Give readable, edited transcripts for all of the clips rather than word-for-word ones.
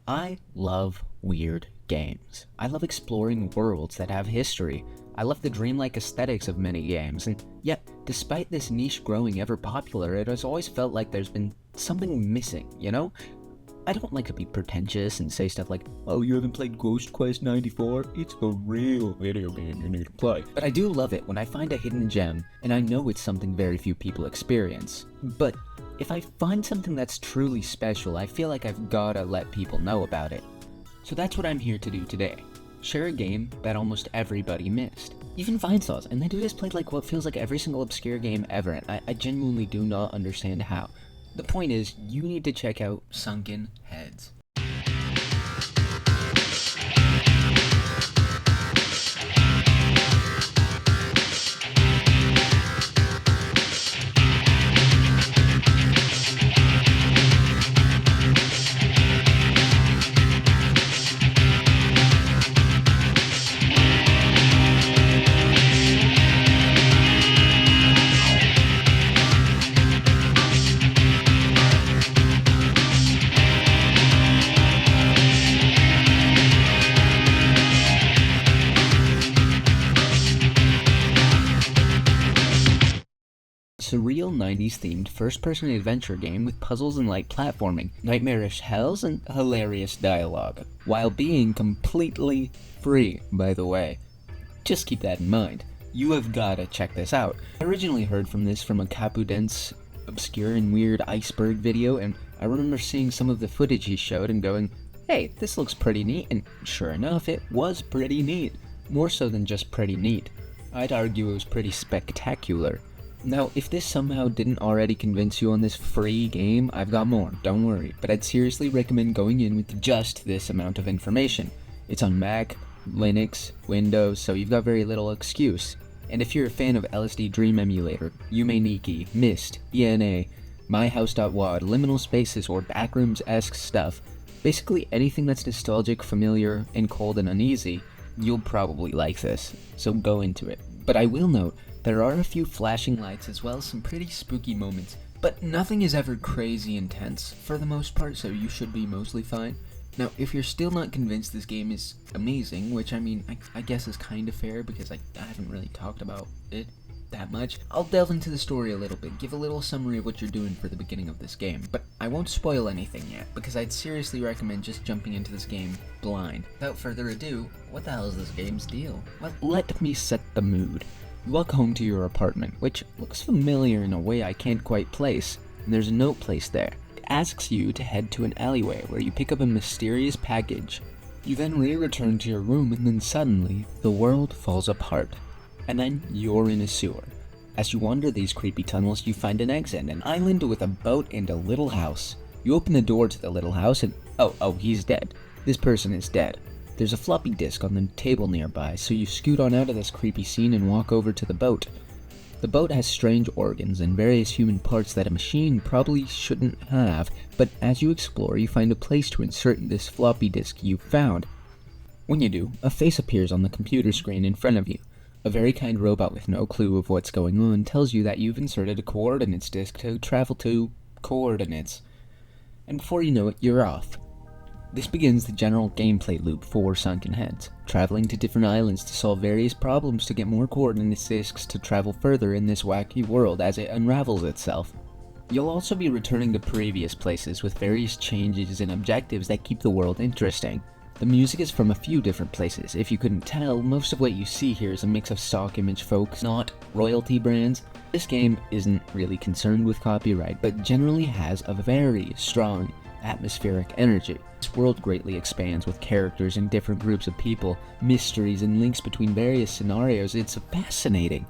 I love weird games. I love exploring worlds that have history. I love the dreamlike aesthetics of many games, and yet, despite this niche growing ever popular, it has always felt like there's been something missing, you know? I don't like to be pretentious and say stuff like, oh, you haven't played Ghost Quest 94? It's a real video game you need to play. But I do love it when I find a hidden gem, and I know it's something very few people experience. But if I find something that's truly special, I feel like I've gotta let people know about it. So that's what I'm here to do today. Share a game that almost everybody missed. Even Vinesauce, and they do this played like what feels like every single obscure game ever, and I genuinely do not understand how. The point is, you need to check out Sunken Heads. Surreal 90s themed first-person adventure game with puzzles and light platforming, nightmarish hells, and hilarious dialogue, while being completely free, by the way. Just keep that in mind. You have gotta check this out. I originally heard from this from a Capudence obscure and weird iceberg video, and I remember seeing some of the footage he showed and going, hey, this looks pretty neat, and sure enough, it was pretty neat. More so than just pretty neat. I'd argue it was pretty spectacular. Now, if this somehow didn't already convince you on this free game, I've got more, don't worry, but I'd seriously recommend going in with just this amount of information. It's on Mac, Linux, Windows, so you've got very little excuse. And if you're a fan of LSD Dream Emulator, Yume, Myst, ENA, MyHouse.wad, Liminal Spaces, or Backrooms-esque stuff, basically anything that's nostalgic, familiar, and cold and uneasy, you'll probably like this, so go into it. But I will note, there are a few flashing lights as well as some pretty spooky moments, but nothing is ever crazy intense for the most part, so you should be mostly fine. Now, if you're still not convinced this game is amazing, which I mean, I guess is kind of fair because I haven't really talked about it that much, I'll delve into the story a little bit, give a little summary of what you're doing for the beginning of this game, but I won't spoil anything yet, because I'd seriously recommend just jumping into this game blind. Without further ado, what the hell is this game's deal? Well, let me set the mood. You walk home to your apartment, which looks familiar in a way I can't quite place, and there's a note placed there. It asks you to head to an alleyway where you pick up a mysterious package. You then return to your room, and then suddenly, the world falls apart. And then you're in a sewer. As you wander these creepy tunnels, you find an exit, an island with a boat and a little house. You open the door to the little house and oh, he's dead. This person is dead. There's a floppy disk on the table nearby, so you scoot on out of this creepy scene and walk over to the boat. The boat has strange organs and various human parts that a machine probably shouldn't have, but as you explore, you find a place to insert this floppy disk you found. When you do, a face appears on the computer screen in front of you. A very kind robot with no clue of what's going on tells you that you've inserted a coordinates disk to travel to coordinates. And before you know it, you're off. This begins the general gameplay loop for Sunken Heads, traveling to different islands to solve various problems to get more coordinates disks to travel further in this wacky world as it unravels itself. You'll also be returning to previous places with various changes and objectives that keep the world interesting. The music is from a few different places. If you couldn't tell, most of what you see here is a mix of stock image folks, not royalty brands. This game isn't really concerned with copyright, but generally has a very strong atmospheric energy. This world greatly expands with characters and different groups of people, mysteries and links between various scenarios. It's fascinating.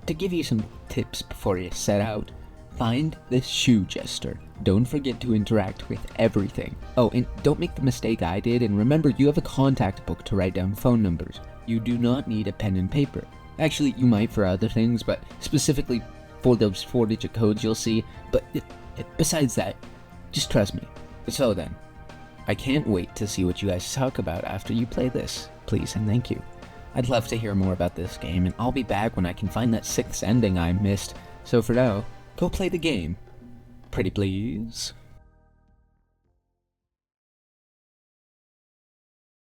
To give you some tips before you set out, find the shoe jester. Don't forget to interact with everything. Oh, and don't make the mistake I did, and remember you have a contact book to write down phone numbers. You do not need a pen and paper. Actually, you might for other things, but specifically for those 4-digit codes you'll see, but besides that, just trust me. So then, I can't wait to see what you guys talk about after you play this, please and thank you. I'd love to hear more about this game, and I'll be back when I can find that 6th ending I missed, so for now, go play the game. Pretty please.